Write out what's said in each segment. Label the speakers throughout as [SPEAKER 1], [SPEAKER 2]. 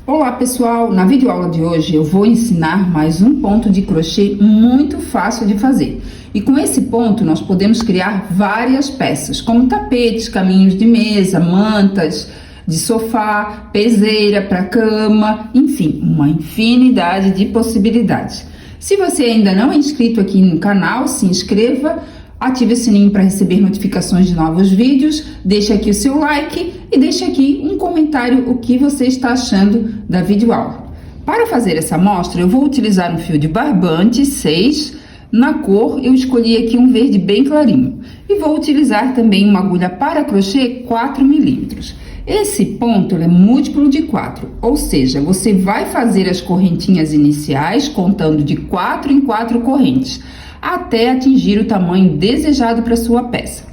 [SPEAKER 1] Olá pessoal, na videoaula de hoje eu vou ensinar mais um ponto de crochê muito fácil de fazer. E com esse ponto nós podemos criar várias peças, como tapetes, caminhos de mesa, mantas de sofá, peseira para cama, enfim, uma infinidade de possibilidades. Se você ainda não é inscrito aqui no canal, se inscreva, ative o sininho para receber notificações de novos vídeos, deixe aqui o seu like e deixe aqui um comentário o que você está achando da videoaula. Para fazer essa amostra, eu vou utilizar um fio de barbante 6, na cor eu escolhi aqui um verde bem clarinho. E vou utilizar também uma agulha para crochê 4 milímetros. Esse ponto é múltiplo de 4, ou seja, você vai fazer as correntinhas iniciais contando de 4 em 4 correntes, até atingir o tamanho desejado para sua peça.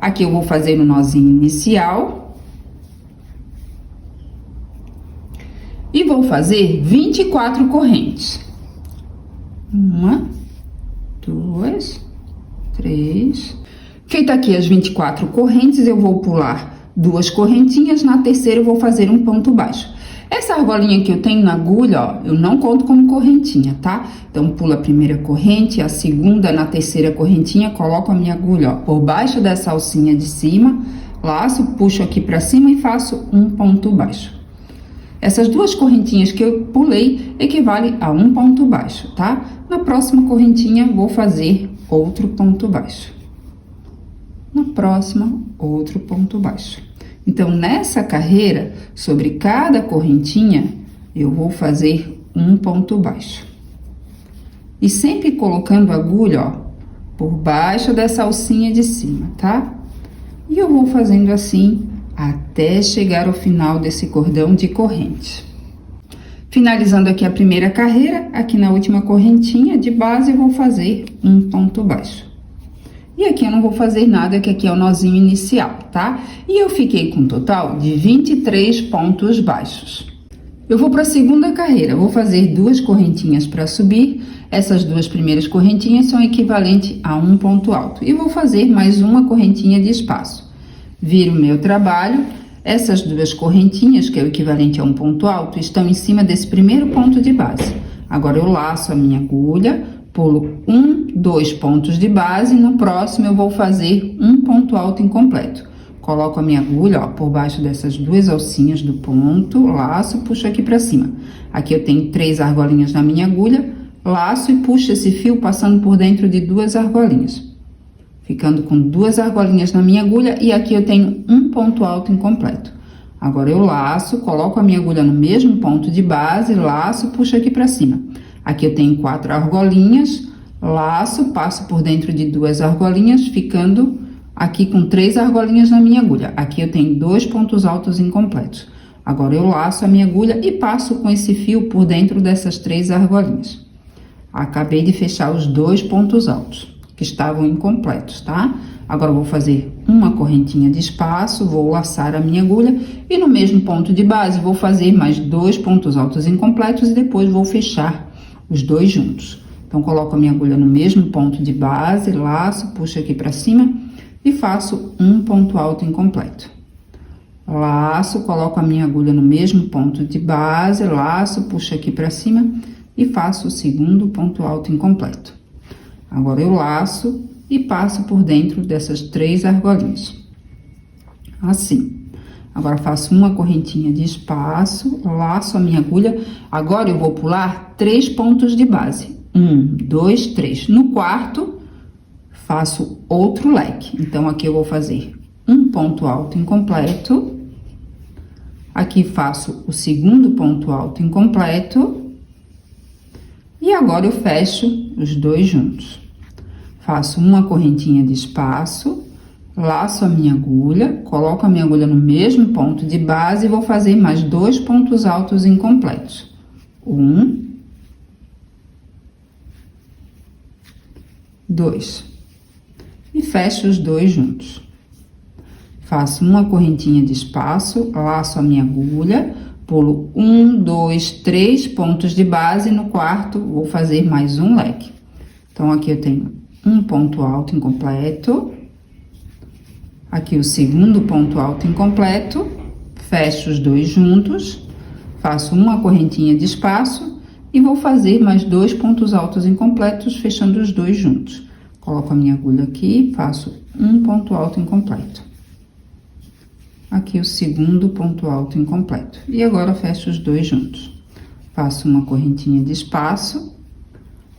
[SPEAKER 1] Aqui eu vou fazer o nozinho inicial. E vou fazer 24 correntes. 1, 2, 3. Feita aqui as 24 correntes, eu vou pular 2 correntinhas, na terceira eu vou fazer um ponto baixo. Essa argolinha que eu tenho na agulha, ó, eu não conto como correntinha, tá? Então, pulo a primeira corrente, a segunda, na terceira correntinha, coloco a minha agulha, ó, por baixo dessa alcinha de cima, laço, puxo aqui pra cima e faço um ponto baixo. Essas 2 correntinhas que eu pulei equivale a um ponto baixo, tá? Na próxima correntinha, vou fazer outro ponto baixo. Na próxima, outro ponto baixo. Então, nessa carreira, sobre cada correntinha, eu vou fazer um ponto baixo. E sempre colocando a agulha, ó, por baixo dessa alcinha de cima, tá? E eu vou fazendo assim até chegar ao final desse cordão de corrente. Finalizando aqui a primeira carreira, aqui na última correntinha de base, eu vou fazer um ponto baixo. E aqui eu não vou fazer nada, que aqui é o nozinho inicial, tá? E eu fiquei com um total de 23 pontos baixos. Eu vou para a segunda carreira, vou fazer 2 correntinhas para subir. Essas 2 primeiras correntinhas são equivalentes a um ponto alto. E vou fazer mais uma correntinha de espaço. Viro o meu trabalho. Essas 2 correntinhas, que é o equivalente a um ponto alto, estão em cima desse primeiro ponto de base. Agora, eu laço a minha agulha. Pulo 1, 2 pontos de base, no próximo eu vou fazer um ponto alto incompleto. Coloco a minha agulha, ó, por baixo dessas 2 alcinhas do ponto, laço, puxo aqui pra cima. Aqui eu tenho 3 argolinhas na minha agulha, laço e puxo esse fio passando por dentro de 2 argolinhas. Ficando com 2 argolinhas na minha agulha e aqui eu tenho um ponto alto incompleto. Agora eu laço, coloco a minha agulha no mesmo ponto de base, laço, puxo aqui pra cima. Aqui eu tenho 4 argolinhas, laço, passo por dentro de 2 argolinhas, ficando aqui com 3 argolinhas na minha agulha. Aqui eu tenho 2 pontos altos incompletos. Agora, eu laço a minha agulha e passo com esse fio por dentro dessas 3 argolinhas. Acabei de fechar os 2 pontos altos, que estavam incompletos, tá? Agora, eu vou fazer uma correntinha de espaço, vou laçar a minha agulha e no mesmo ponto de base, vou fazer mais 2 pontos altos incompletos e depois vou fechar os 2 juntos. Então, coloco a minha agulha no mesmo ponto de base, laço, puxo aqui pra cima e faço um ponto alto incompleto. Laço, coloco a minha agulha no mesmo ponto de base, laço, puxo aqui pra cima e faço o segundo ponto alto incompleto. Agora, eu laço e passo por dentro dessas 3 argolinhas. Assim. Agora, faço uma correntinha de espaço, laço a minha agulha. Agora, eu vou pular 3 pontos de base. 1, 2, 3. No quarto, faço outro leque. Então, aqui eu vou fazer um ponto alto incompleto. Aqui, faço o segundo ponto alto incompleto. E agora, eu fecho os 2 juntos. Faço uma correntinha de espaço. Laço a minha agulha, coloco a minha agulha no mesmo ponto de base e vou fazer mais 2 pontos altos incompletos. 1, 2. E fecho os 2 juntos. Faço uma correntinha de espaço, laço a minha agulha, pulo 1, 2, 3 pontos de base, no quarto vou fazer mais um leque. Então, aqui eu tenho um ponto alto incompleto. Aqui o segundo ponto alto incompleto, fecho os 2 juntos, faço uma correntinha de espaço e vou fazer mais 2 pontos altos incompletos, fechando os dois juntos. Coloco a minha agulha aqui, faço um ponto alto incompleto. Aqui o segundo ponto alto incompleto. E agora fecho os dois juntos. Faço uma correntinha de espaço,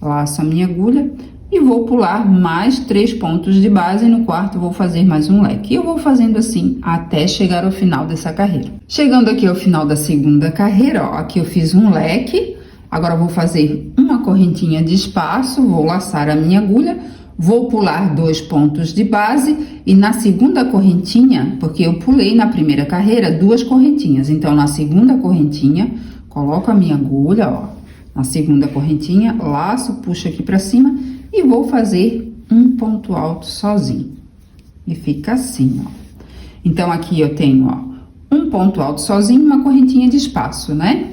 [SPEAKER 1] laço a minha agulha e vou pular mais 3 pontos de base. No quarto vou fazer mais um leque. E eu vou fazendo assim até chegar ao final dessa carreira. Chegando aqui ao final da segunda carreira, ó, aqui eu fiz um leque. Agora vou fazer uma correntinha de espaço, vou laçar a minha agulha, vou pular 2 pontos de base e na segunda correntinha, porque eu pulei na primeira carreira 2 correntinhas, então na segunda correntinha coloco a minha agulha, ó, na segunda correntinha, laço, puxo aqui pra cima e vou fazer um ponto alto sozinho. E fica assim, ó. Então, aqui eu tenho, ó, um ponto alto sozinho, uma correntinha de espaço, né?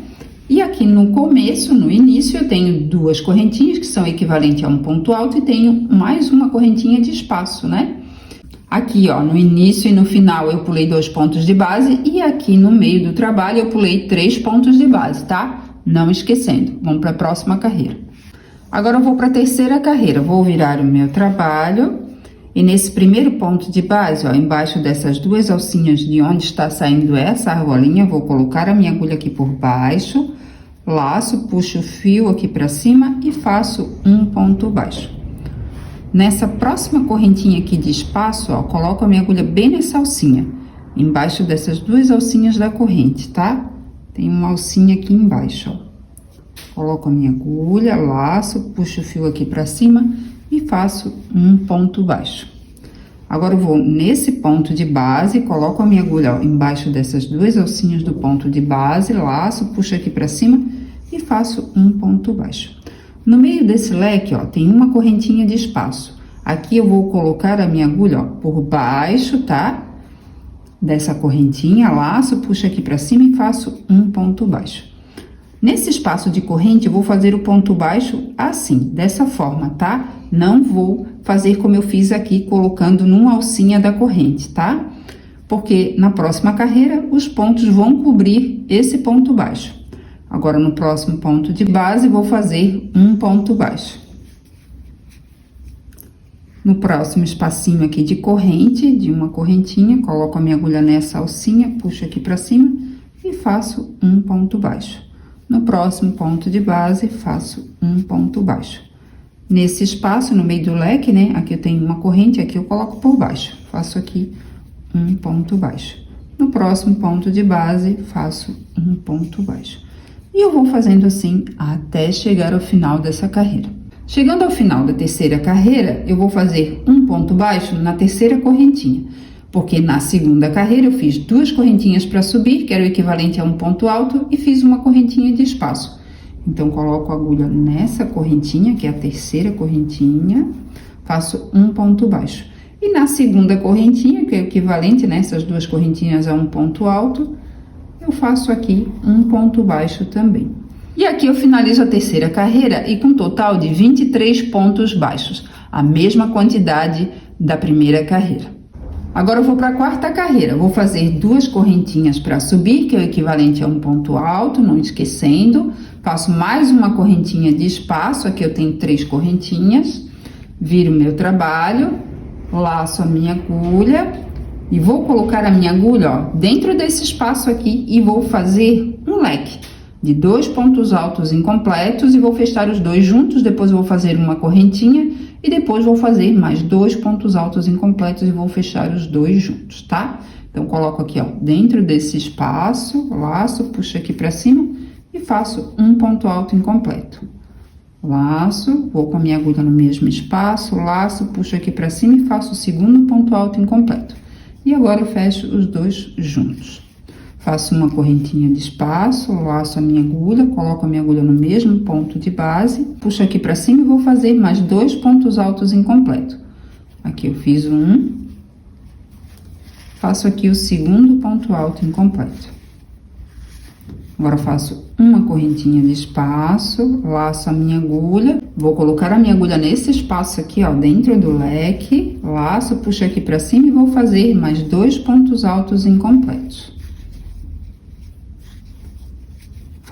[SPEAKER 1] E aqui no começo, no início, eu tenho 2 correntinhas, que são equivalentes a um ponto alto, e tenho mais uma correntinha de espaço, né? Aqui, ó, no início e no final eu pulei 2 pontos de base, e aqui no meio do trabalho eu pulei 3 pontos de base, tá? Não esquecendo, vamos para a próxima carreira. Agora eu vou para a terceira carreira, vou virar o meu trabalho, e nesse primeiro ponto de base, ó, embaixo dessas 2 alcinhas de onde está saindo essa argolinha, vou colocar a minha agulha aqui por baixo, laço, puxo o fio aqui para cima e faço um ponto baixo. Nessa próxima correntinha aqui de espaço, ó, coloco a minha agulha bem nessa alcinha, embaixo dessas 2 alcinhas da corrente, tá? Tem uma alcinha aqui embaixo, ó. Coloco a minha agulha, laço, puxo o fio aqui pra cima e faço um ponto baixo. Agora, eu vou nesse ponto de base, coloco a minha agulha, ó, embaixo dessas 2 alcinhas do ponto de base, laço, puxo aqui pra cima e faço um ponto baixo. No meio desse leque, ó, tem uma correntinha de espaço. Aqui eu vou colocar a minha agulha, ó, por baixo, tá? Dessa correntinha, laço, puxo aqui pra cima e faço um ponto baixo. Nesse espaço de corrente, eu vou fazer o ponto baixo assim, dessa forma, tá? Não vou fazer como eu fiz aqui, colocando numa alcinha da corrente, tá? Porque na próxima carreira, os pontos vão cobrir esse ponto baixo. Agora, no próximo ponto de base, vou fazer um ponto baixo. No próximo espacinho aqui de corrente, de uma correntinha, coloco a minha agulha nessa alcinha, puxo aqui pra cima e faço um ponto baixo. No próximo ponto de base, faço um ponto baixo. Nesse espaço, no meio do leque, né? Aqui eu tenho uma corrente, aqui eu coloco por baixo. Faço aqui um ponto baixo. No próximo ponto de base, faço um ponto baixo. E eu vou fazendo assim até chegar ao final dessa carreira. Chegando ao final da terceira carreira, eu vou fazer um ponto baixo na terceira correntinha. Porque na segunda carreira eu fiz 2 correntinhas para subir, que era o equivalente a um ponto alto, e fiz uma correntinha de espaço. Então, coloco a agulha nessa correntinha, que é a terceira correntinha, faço um ponto baixo. E na segunda correntinha, que é o equivalente, né, essas 2 correntinhas a um ponto alto, eu faço aqui um ponto baixo também. E aqui eu finalizo a terceira carreira e com um total de 23 pontos baixos, a mesma quantidade da primeira carreira. Agora eu vou para a quarta carreira, vou fazer 2 correntinhas para subir, que é o equivalente a um ponto alto, não esquecendo. Faço mais uma correntinha de espaço, aqui eu tenho 3 correntinhas. Viro o meu trabalho, laço a minha agulha e vou colocar a minha agulha, ó, dentro desse espaço aqui e vou fazer um leque de 2 pontos altos incompletos e vou fechar os 2 juntos. Depois eu vou fazer uma correntinha e depois vou fazer mais 2 pontos altos incompletos e vou fechar os 2 juntos, tá? Então, coloco aqui, ó, dentro desse espaço, laço, puxo aqui pra cima e faço um ponto alto incompleto. Laço, vou com a minha agulha no mesmo espaço, laço, puxo aqui pra cima e faço o segundo ponto alto incompleto. E agora eu fecho os 2 juntos. Faço uma correntinha de espaço, laço a minha agulha, coloco a minha agulha no mesmo ponto de base, puxo aqui pra cima e vou fazer mais 2 pontos altos incompletos. Aqui eu fiz um, faço aqui o segundo ponto alto incompleto. Agora, faço uma correntinha de espaço, laço a minha agulha, vou colocar a minha agulha nesse espaço aqui, ó, dentro do leque, laço, puxo aqui pra cima e vou fazer mais 2 pontos altos incompletos.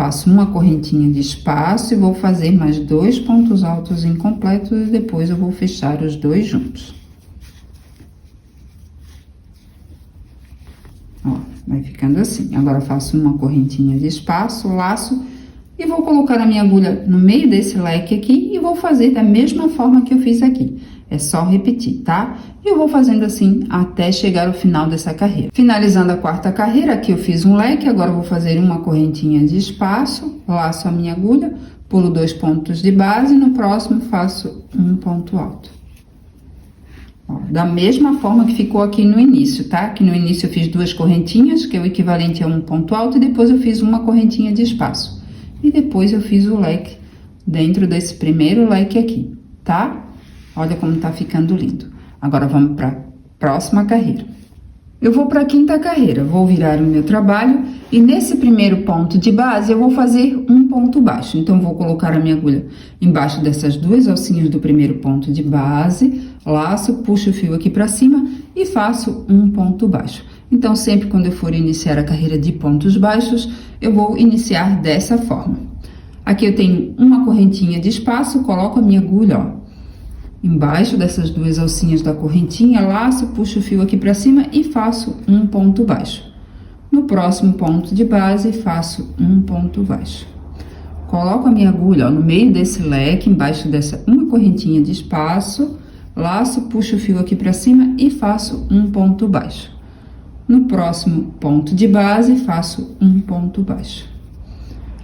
[SPEAKER 1] Faço uma correntinha de espaço e vou fazer mais 2 pontos altos incompletos e depois eu vou fechar os dois juntos. Ó, vai ficando assim. Agora, faço uma correntinha de espaço, laço e vou colocar a minha agulha no meio desse leque aqui e vou fazer da mesma forma que eu fiz aqui. É só repetir, tá? E eu vou fazendo assim até chegar ao final dessa carreira. Finalizando a quarta carreira, aqui eu fiz um leque, agora eu vou fazer uma correntinha de espaço, laço a minha agulha, pulo 2 pontos de base e no próximo faço um ponto alto. Ó, da mesma forma que ficou aqui no início, tá? Que no início eu fiz 2 correntinhas, que é o equivalente a um ponto alto, e depois eu fiz uma correntinha de espaço. E depois eu fiz o leque dentro desse primeiro leque aqui, tá? Olha como tá ficando lindo. Agora, vamos para a próxima carreira. Eu vou para a quinta carreira, vou virar o meu trabalho e nesse primeiro ponto de base eu vou fazer um ponto baixo. Então, vou colocar a minha agulha embaixo dessas 2 alcinhas do primeiro ponto de base, laço, puxo o fio aqui para cima e faço um ponto baixo. Então, sempre quando eu for iniciar a carreira de pontos baixos, eu vou iniciar dessa forma. Aqui eu tenho uma correntinha de espaço, coloco a minha agulha, ó, embaixo dessas 2 alcinhas da correntinha, laço, puxo o fio aqui para cima e faço um ponto baixo. No próximo ponto de base, faço um ponto baixo. Coloco a minha agulha, ó, no meio desse leque, embaixo dessa uma correntinha de espaço, laço, puxo o fio aqui para cima e faço um ponto baixo. No próximo ponto de base, faço um ponto baixo.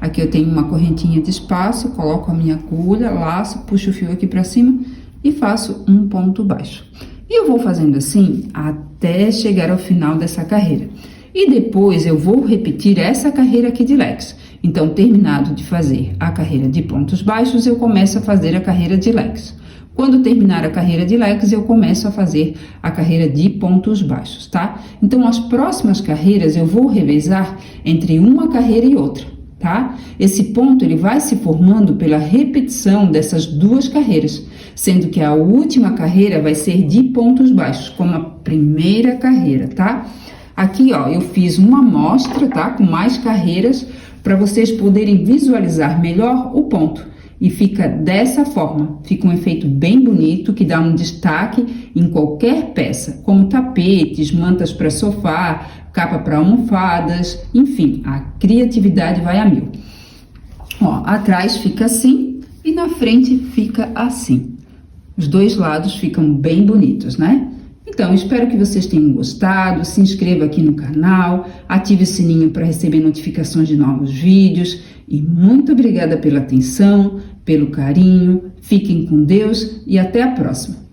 [SPEAKER 1] Aqui eu tenho uma correntinha de espaço, coloco a minha agulha, laço, puxo o fio aqui para cima e faço um ponto baixo. E eu vou fazendo assim até chegar ao final dessa carreira. E depois eu vou repetir essa carreira aqui de leques. Então, terminado de fazer a carreira de pontos baixos, eu começo a fazer a carreira de leques. Quando terminar a carreira de leques, eu começo a fazer a carreira de pontos baixos, tá? Então, as próximas carreiras eu vou revezar entre uma carreira e outra, tá? Esse ponto, ele vai se formando pela repetição dessas 2 carreiras, sendo que a última carreira vai ser de pontos baixos, como a primeira carreira, tá? Aqui, ó, eu fiz uma amostra, tá? Com mais carreiras, para vocês poderem visualizar melhor o ponto. E fica dessa forma, fica um efeito bem bonito, que dá um destaque em qualquer peça, como tapetes, mantas para sofá, capa para almofadas, enfim, a criatividade vai a mil. Ó, atrás fica assim e na frente fica assim. Os 2 lados ficam bem bonitos, né? Então, espero que vocês tenham gostado, se inscreva aqui no canal, ative o sininho para receber notificações de novos vídeos e muito obrigada pela atenção, pelo carinho, fiquem com Deus e até a próxima!